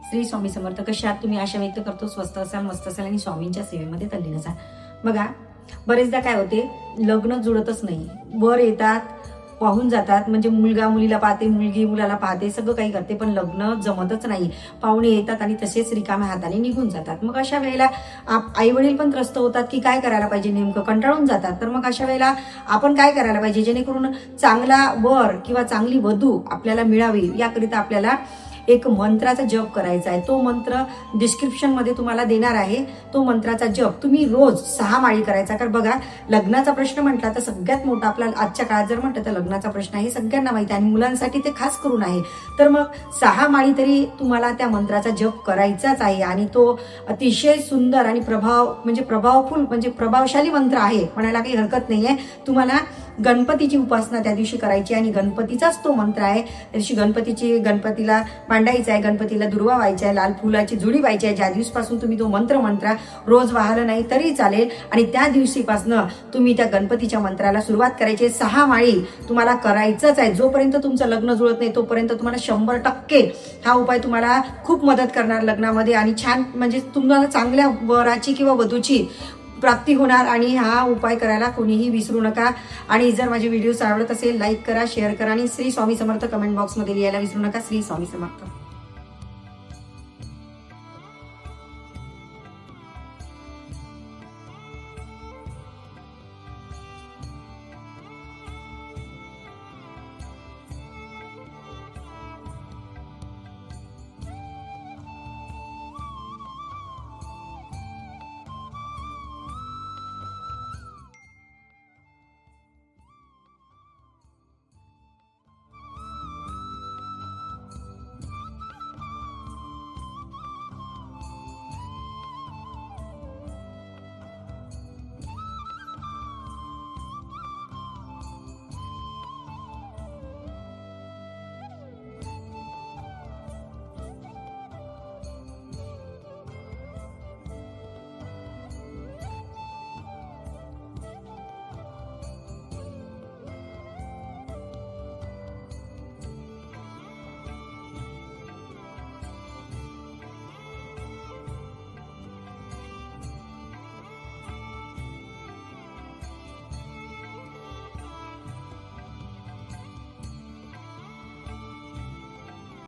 श्री स्वामी समर्थ. कशा आहात तुम्ही? आशा व्यक्त करतो स्वस्त असाल, मस्त असाल आणि स्वामींच्या सेवेमध्ये तल्लीन असाल. बघा, बरेचदा काय होते, लग्न जुळतच नाही. वर येतात, पाहून जातात, म्हणजे मुलगा मुलीला पाहते, मुलगी मुलाला पाहते, सगळं काही करते, पण लग्न जमतच नाही. पाहुणे येतात आणि तसेच रिकाम्या हाताने निघून जातात. मग अशा वेळेला आई वडील पण त्रस्त होतात की काय करायला पाहिजे, नेमकं कंटाळून जातात. तर मग अशा वेळेला आपण काय करायला पाहिजे, जेणेकरून चांगला वर किंवा चांगली वधू आपल्याला मिळावी, याकरिता आपल्याला एक मंत्राचा जप करायचा आहे. तो मंत्र डिस्क्रिप्शनमध्ये तुम्हाला देणार आहे. तो मंत्राचा जप तुम्ही रोज 6 माळी करायचा. कारण बघा, लग्नाचा प्रश्न म्हटला तर सगळ्यात मोठा आपला आजच्या काळात जर म्हटलं तर लग्नाचा प्रश्न आहे, सगळ्यांना माहिती आहे आणि मुलांसाठी ते खास करून आहे. तर मग 6 माळी तरी तुम्हाला त्या मंत्राचा जप करायचाच आहे आणि तो अतिशय सुंदर आणि प्रभावफुल म्हणजे प्रभावशाली मंत्र आहे, म्हणायला काही हरकत नाहीये. तुम्हाला गणपतीची उपासना त्या दिवशी करायची आणि गणपतीचाच तो मंत्र आहे. त्या दिवशी गणपतीला मांडायचा आहे, गणपतीला दुर्वा व्हायचा आहे, लाल फुलाची जुडी व्हायची आहे. ज्या दिवसापासून तुम्ही तो मंत्र म्हणता, रोज वाहलं नाही तरी चालेल आणि त्या दिवशीपासून तुम्ही त्या गणपतीच्या मंत्राला सुरुवात करायची. 6 माळी तुम्हाला करायचंच आहे. जोपर्यंत तुमचं लग्न जुळत नाही तोपर्यंत तुम्हाला 100% हा उपाय तुम्हाला खूप मदत करणार लग्नामध्ये आणि छान म्हणजे तुम्हाला चांगल्या वराची किंवा वधूची प्राप्ती होणार. आणि हा उपाय करायला कोणीही विसरू नका. आणि जर माझे व्हिडिओज आवडत असेल, लाईक करा, शेअर करा आणि श्री स्वामी समर्थ कमेंट बॉक्समध्ये लिहायला विसरू नका. श्री स्वामी समर्थ.